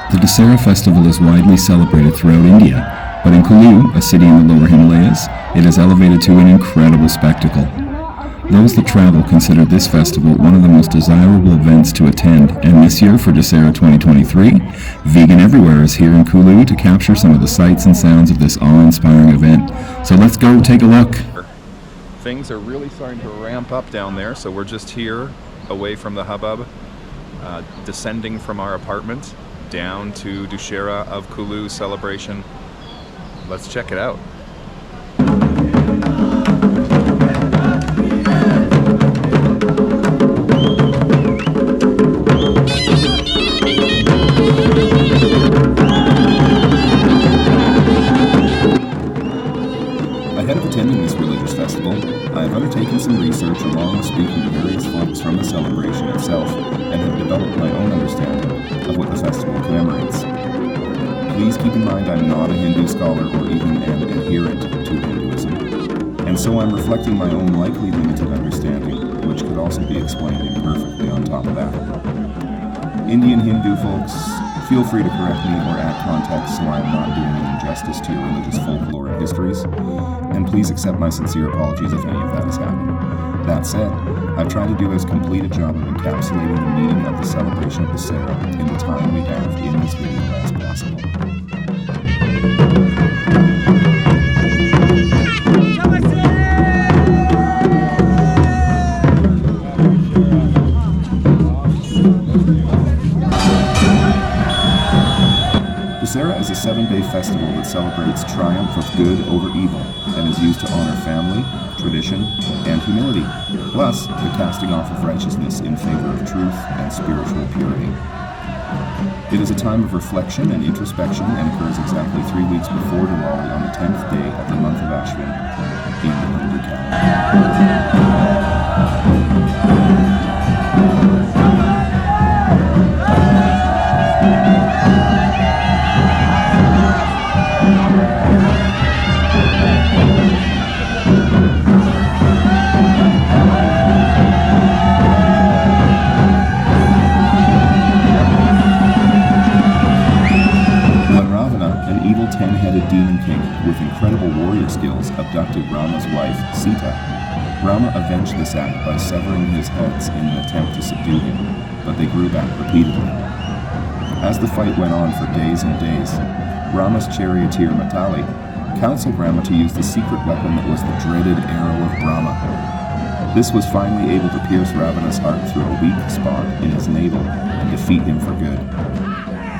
The Dussehra festival is widely celebrated throughout India, but in Kulu, a city in the lower Himalayas, it is elevated to an incredible spectacle. Those that travel consider this festival one of the most desirable events to attend, and this year for Dussehra 2023, Vegan Everywhere is here in Kulu to capture some of the sights and sounds of this awe-inspiring event. So let's go take a look. Things are really starting to ramp up down there, so we're just here away from the hubbub, descending from our apartment down to Dussehra of Kulu celebration. Let's check it out. Ahead of attending this religious festival, I have undertaken some research along with speaking to various folks from the celebration itself and have developed my own understanding of what the festival commemorates. Please keep in mind I'm not a Hindu scholar or even an adherent to Hinduism, and so I'm reflecting my own likely limited understanding, which could also be explained imperfectly on top of that. Indian Hindu folks, feel free to correct me or add context so I am not doing an injustice to your religious folklore and histories, and please accept my sincere apologies if any of that has happened. That said, I've tried to do as complete a job of encapsulating the meaning of the celebration of Dussehra in the time we have in this video as possible. Dussehra is a 7-day festival that celebrates triumph of good over evil and is used to honor family, tradition, and humility, plus the casting off of righteousness in favor of truth and spiritual purity. It is a time of reflection and introspection and occurs exactly 3 weeks before Diwali on the 10th day of the month of Ashwin in the Hindu calendar. Evil 10-headed demon king with incredible warrior skills abducted Rama's wife, Sita. Rama avenged this act by severing his heads in an attempt to subdue him, but they grew back repeatedly. As the fight went on for days and days, Rama's charioteer Matali counseled Rama to use the secret weapon that was the dreaded arrow of Brahma. This was finally able to pierce Ravana's heart through a weak spot in his navel and defeat him for good.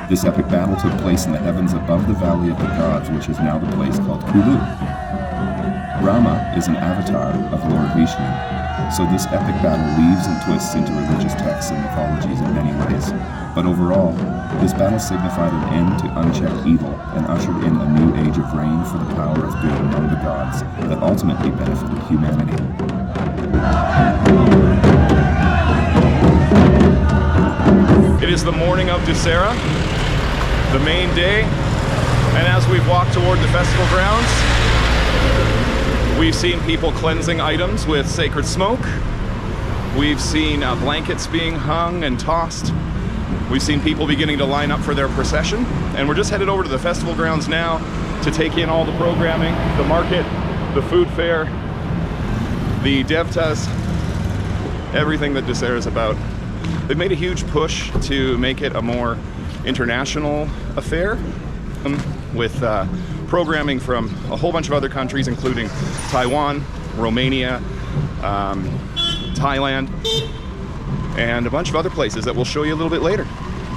This epic battle took place in the heavens above the Valley of the Gods, which is now the place called Kulu. Rama is an avatar of Lord Vishnu, so this epic battle weaves and twists into religious texts and mythologies in many ways. But overall, this battle signified an end to unchecked evil and ushered in a new age of reign for the power of good among the gods that ultimately benefited humanity. It is the morning of Dussehra, the main day, and as we've walked toward the festival grounds, we've seen people cleansing items with sacred smoke. We've seen blankets being hung and tossed. We've seen people beginning to line up for their procession, and we're just headed over to the festival grounds now to take in all the programming, the market, the food fair, the devtas, everything that Dussehra is about. They've made a huge push to make it a more international affair with programming from a whole bunch of other countries, including Taiwan, Romania, Thailand, and a bunch of other places that we'll show you a little bit later.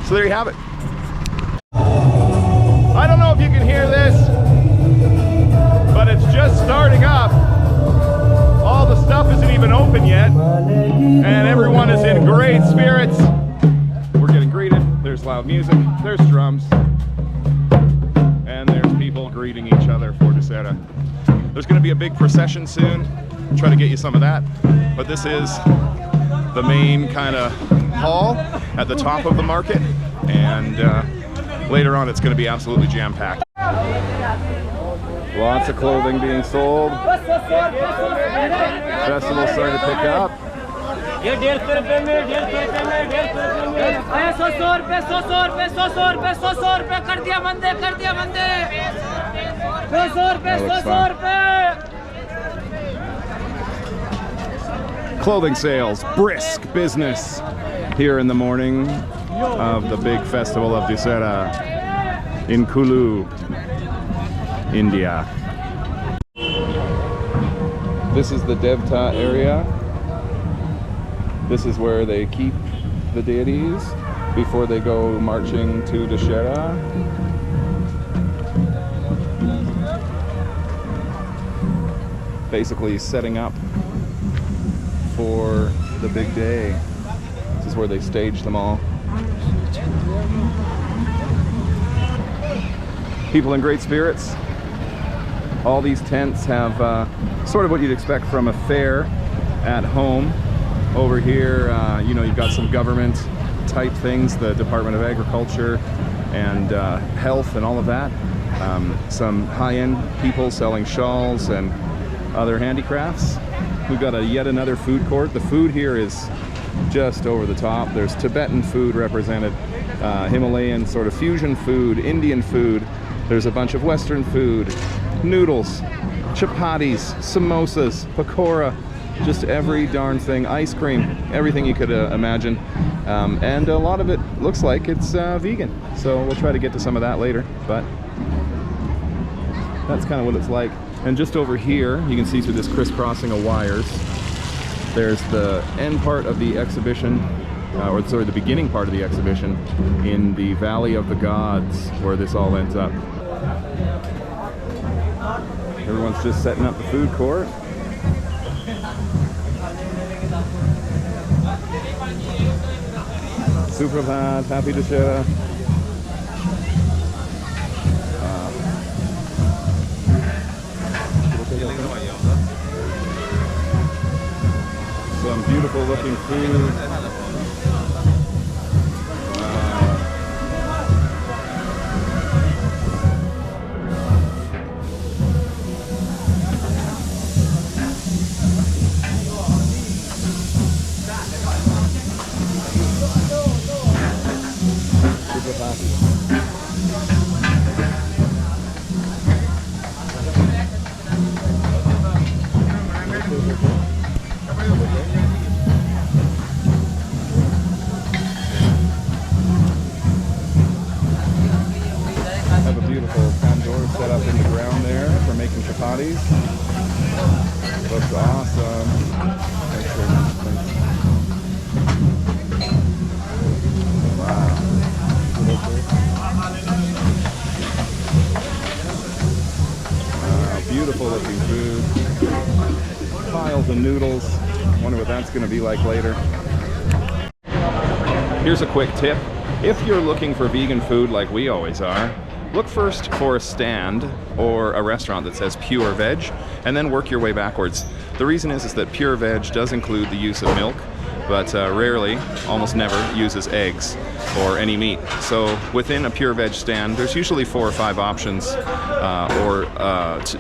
So there you have it. I don't know if you can hear this, but it's just starting up. All the stuff isn't even open yet, and everyone is in great spirits. We're getting greeted. There's loud music, there's drums, and there's people greeting each other for Dussehra. There's going to be a big procession soon. I'll try to get you some of that, but this is the main kind of hall at the top of the market, and later on it's going to be absolutely jam-packed. Lots of clothing being sold. Festival's starting to pick up. Clothing sales, brisk business here in the morning of the big festival of Dussehra in Kulu, India. This is the Devta area. This is where they keep the deities before they go marching to Dussehra. Basically setting up for the big day. This is where they stage them all. People in great spirits. All these tents have sort of what you'd expect from a fair at home. Over here, you know, you've got some government type things, the Department of Agriculture and Health and all of that. Some high-end people selling shawls and other handicrafts. We've got yet another food court. The food here is just over the top. There's Tibetan food represented, Himalayan sort of fusion food, Indian food. There's a bunch of Western food, noodles, chapatis, samosas, pakora, just every darn thing, ice cream, everything you could imagine. And a lot of it looks like it's vegan. So we'll try to get to some of that later, but that's kind of what it's like. And just over here, you can see through this crisscrossing of wires, there's the end part of the exhibition, or sorry, the beginning part of the exhibition in the Valley of the Gods, where this all ends up. Everyone's just setting up the food court. Suprabhat, happy Dussehra. Some beautiful looking food. Set up in the ground there for making chapatis. Looks awesome. Wow. Beautiful looking food. Piles of noodles. Wonder what that's going to be like later. Here's a quick tip. If you're looking for vegan food like we always are, look first for a stand or a restaurant that says pure veg, and then work your way backwards. The reason is that pure veg does include the use of milk, but rarely, almost never, uses eggs or any meat. So within a pure veg stand, there's usually 4 or 5 options or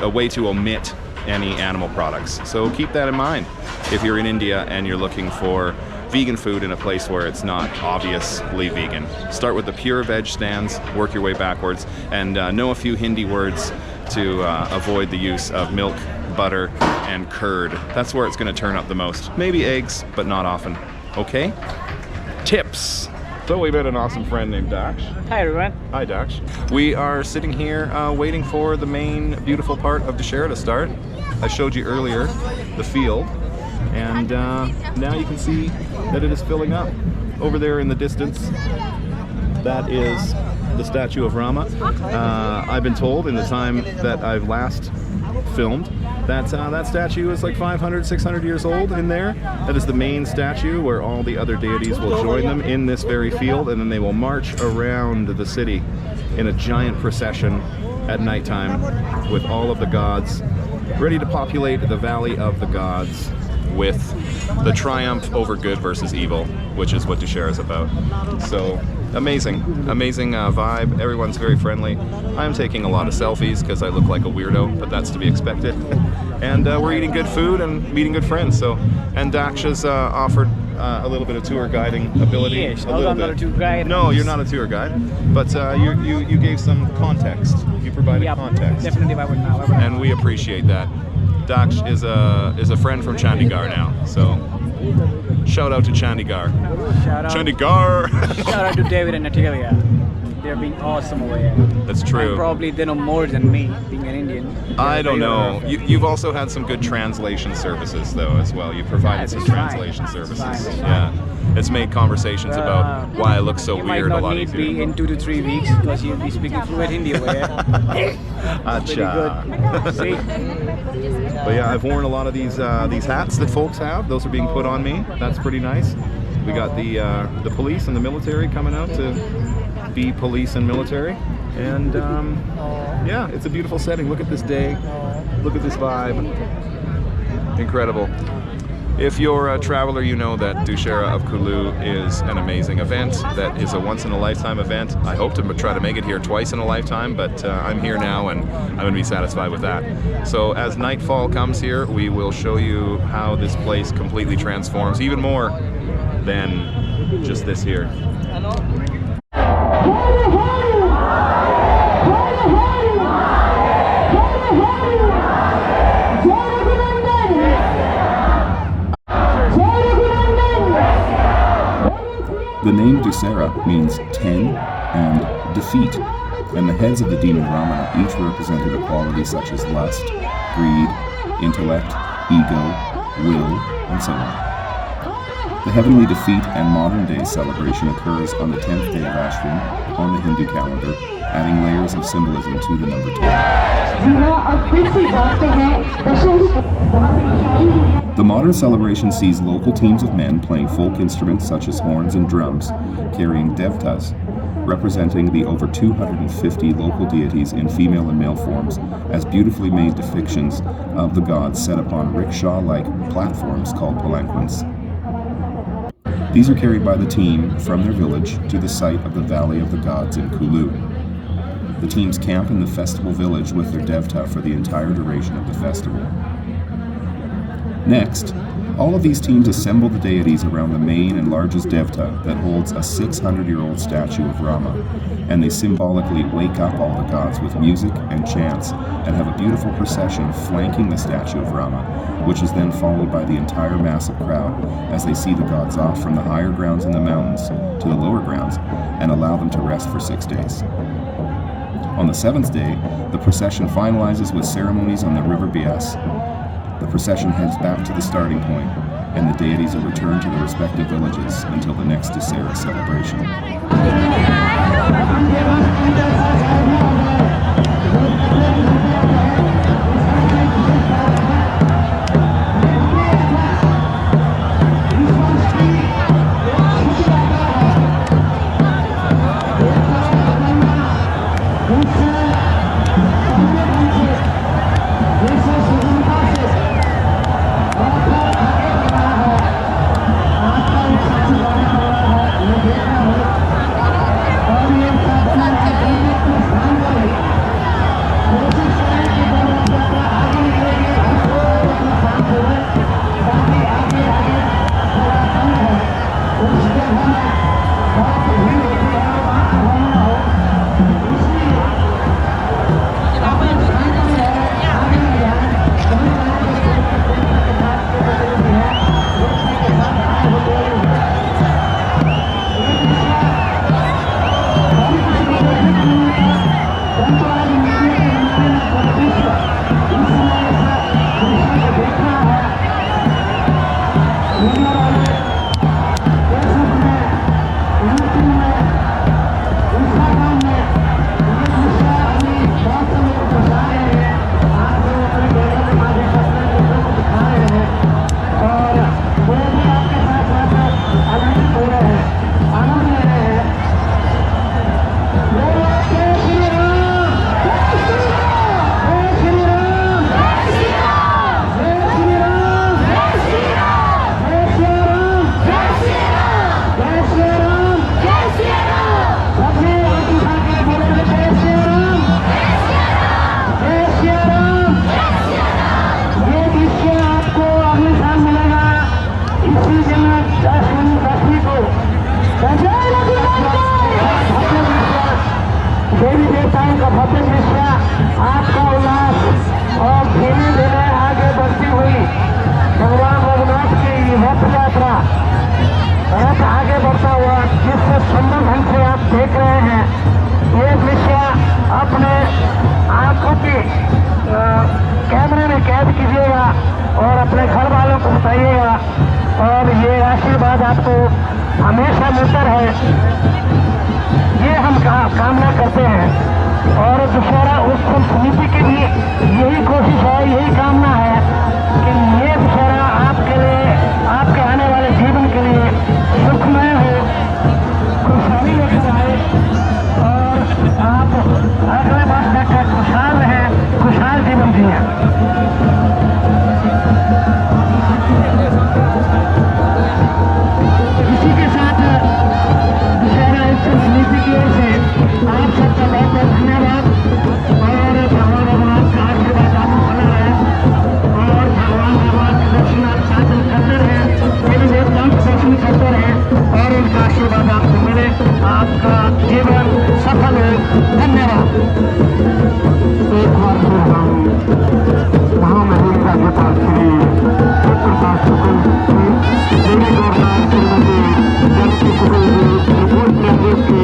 a way to omit any animal products. So keep that in mind if you're in India and you're looking for vegan food in a place where it's not obviously vegan. Start with the pure veg stands, work your way backwards, and know a few Hindi words to avoid the use of milk, butter, and curd. That's where it's going to turn up the most. Maybe eggs, but not often. Okay? Tips. So we met an awesome friend named Daksh. Hi everyone. Hi Daksh. We are sitting here waiting for the main beautiful part of Dussehra to start. I showed you earlier the field, and now you can see that it is filling up. Over there in the distance, that is the statue of Rama. I've been told in the time that I've last filmed that that statue is like 500, 600 years old in there. That is the main statue where all the other deities will join them in this very field, and then they will march around the city in a giant procession at nighttime with all of the gods ready to populate the Valley of the Gods with the triumph over good versus evil, which is what Dussehra is about. So amazing vibe. Everyone's very friendly. I'm taking a lot of selfies because I look like a weirdo, but that's to be expected. and we're eating good food and meeting good friends. So, and Daksha's offered a little bit of tour guiding ability. Yes, a although little I'm not bit. a tour guide. No, you're not a tour guide, but you gave some context. You provided Yeah, context, definitely I would now. and we appreciate that. Daksh is a friend from Chandigarh now, so shout out to Chandigarh. Shout out, Chandigarh. shout out to David and Natalia. They're being awesome over here. That's true. And probably they know more than me, being an Indian. I don't They know. are- You've also had some good translation services, though, as well. You provided Yes, some it's fine. translation It's services. fine, it's Yeah, it's made conversations about why I look so you weird a might not lot need easier. be in 2 to 3 weeks because you'll be speaking fluent Hindi over here. Pretty Acha. good. See? But yeah, I've worn a lot of these hats that folks have. Those are being put on me. That's pretty nice. We got the police and the military coming out to be police and military, and yeah, it's a beautiful setting. Look at this day. Look at this vibe. Incredible. If you're a traveler, you know that Dussehra of Kulu is an amazing event. That is a once-in-a-lifetime event. I hope to try to make it here twice in a lifetime, but I'm here now and I'm going to be satisfied with that. So as nightfall comes here, we will show you how this place completely transforms, even more than just this here. The name Dussehra means 10 and defeat, and the heads of the demon Ravana each represented a quality such as lust, greed, intellect, ego, will, and so on. The heavenly defeat and modern-day celebration occurs on the 10th day of Ashwin on the Hindu calendar, adding layers of symbolism to the number 10. The modern celebration sees local teams of men playing folk instruments such as horns and drums, carrying devtas, representing the over 250 local deities in female and male forms as beautifully made depictions of the gods set upon rickshaw-like platforms called palanquins. These are carried by the team from their village to the site of the Valley of the Gods in Kulu. The teams camp in the festival village with their devta for the entire duration of the festival. Next, all of these teams assemble the deities around the main and largest devta that holds a 600-year-old statue of Rama, and they symbolically wake up all the gods with music and chants and have a beautiful procession flanking the statue of Rama, which is then followed by the entire massive crowd as they see the gods off from the higher grounds in the mountains to the lower grounds and allow them to rest for 6 days. On the 7th day, the procession finalizes with ceremonies on the river Bias. The procession heads back to the starting point, and the deities are returned to their respective villages until the next Dussehra celebration. Sachin Mishra आपका उल्लास और धीरे धीरे आगे बढ़ती हुई भगवान रघुनाथ की रथ यात्रा, रथ आगे बढ़ता हुआ जिससे सुंदर ढंग से आप देख रहे हैं, ये दृश्य अपने आंखों की कैमरे में कैद कीजिएगा और अपने घर वालों को बताइएगा और ये आशीर्वाद आपको हमेशा मिलता रहे, ये हम कामना करते हैं। और दुशहरा उत्सव समिति की भी यही कोशिश है, यही कामना है कि ये दुशहरा आपके लिए, आपके आने वाले जीवन के लिए सुखमय हो, खुशहाली लेकर आए और आप अगले वर्ष तक खुशहाल रहें, खुशहाल जीवन जिए। इसी के साथ दुशहरा उत्सव समिति की ओर से आप सबका बहुत बहुत धन्यवाद और भगवान रघुनाथ का आशीर्वाद आपको बना रहे और भगवान रघुनाथ के दर्शन आप साथ में करते रहे, देवी देवताओं के दर्शन करते रहे और उनका आशीर्वाद आपको मिले, आपका जीवन सफल हो। धन्यवाद। एक बार फिर हम महामहिम का नेता श्री प्रकाश देवी गौरनाथ श्रीमती जगती कुल जी रिपोर्ट केंद्र की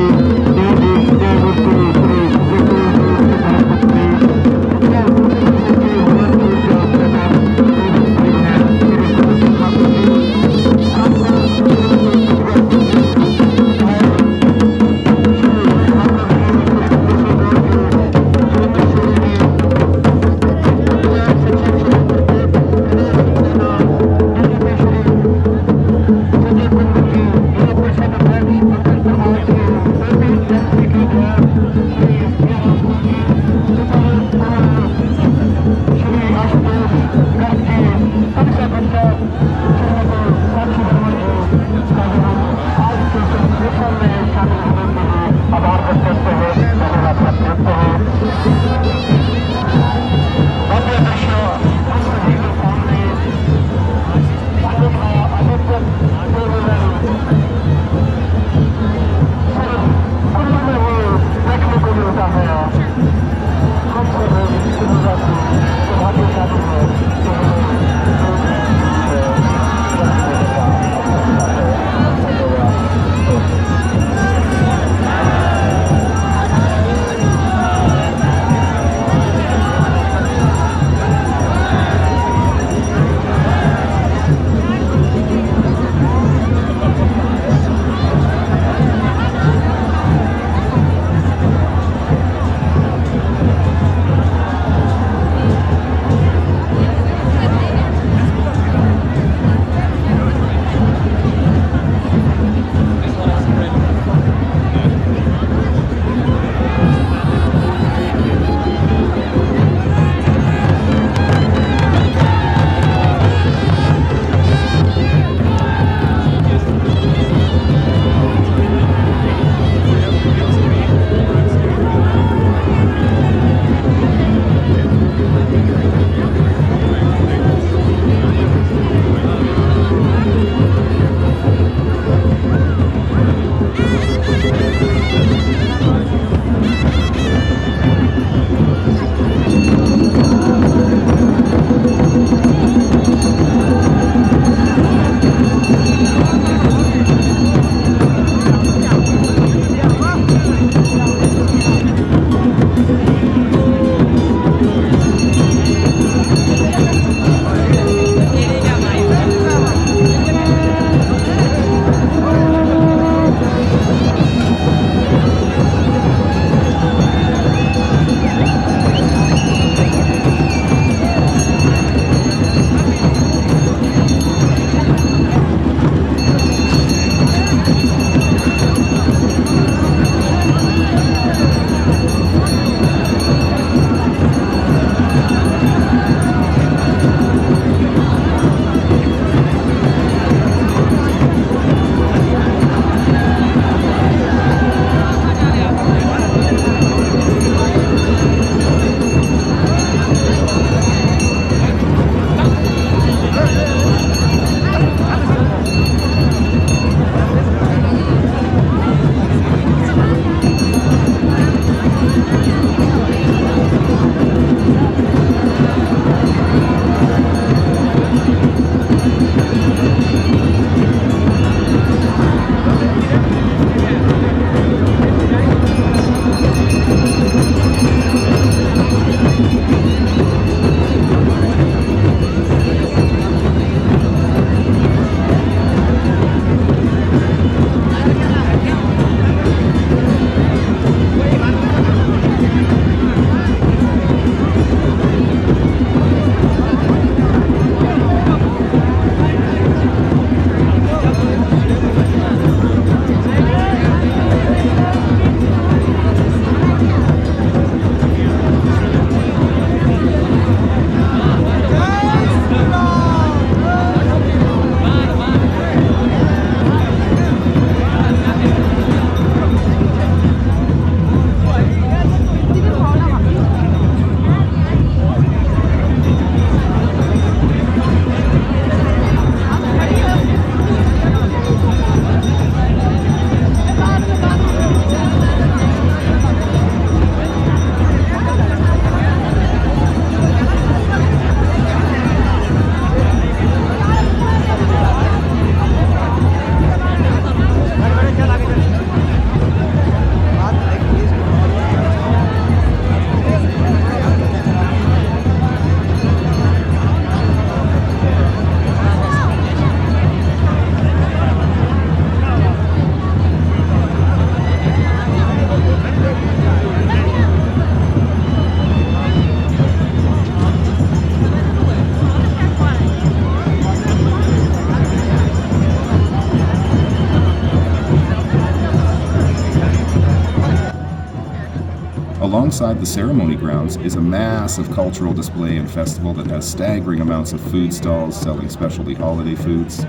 Alongside the ceremony grounds is a massive cultural display and festival that has staggering amounts of food stalls selling specialty holiday foods,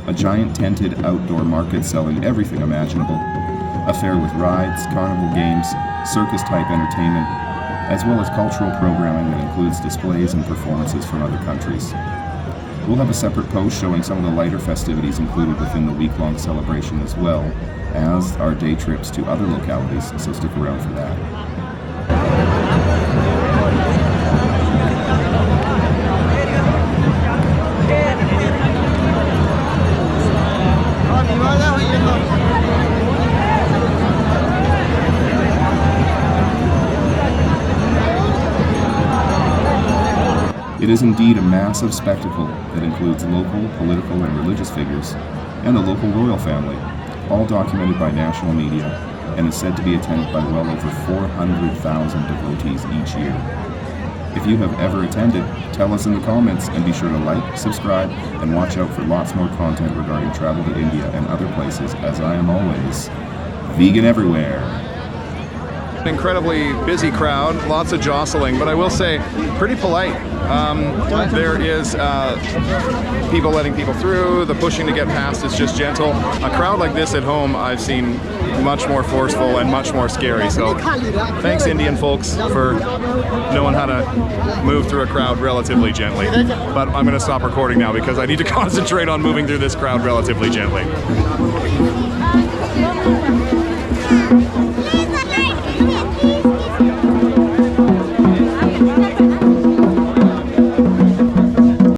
a giant tented outdoor market selling everything imaginable, a fair with rides, carnival games, circus-type entertainment, as well as cultural programming that includes displays and performances from other countries. We'll have a separate post showing some of the lighter festivities included within the week-long celebration as well as our day trips to other localities, so stick around for that. It is indeed a massive spectacle that includes local, political, and religious figures, and the local royal family, all documented by national media, and is said to be attended by well over 400,000 devotees each year. If you have ever attended, tell us in the comments, and be sure to like, subscribe, and watch out for lots more content regarding travel to India and other places, as I am always vegan everywhere. An incredibly busy crowd, lots of jostling, but I will say pretty polite. There is people letting people through, the pushing to get past is just gentle. A crowd like this at home I've seen much more forceful and much more scary, so thanks Indian folks for knowing how to move through a crowd relatively gently. But I'm going to stop recording now because I need to concentrate on moving through this crowd relatively gently.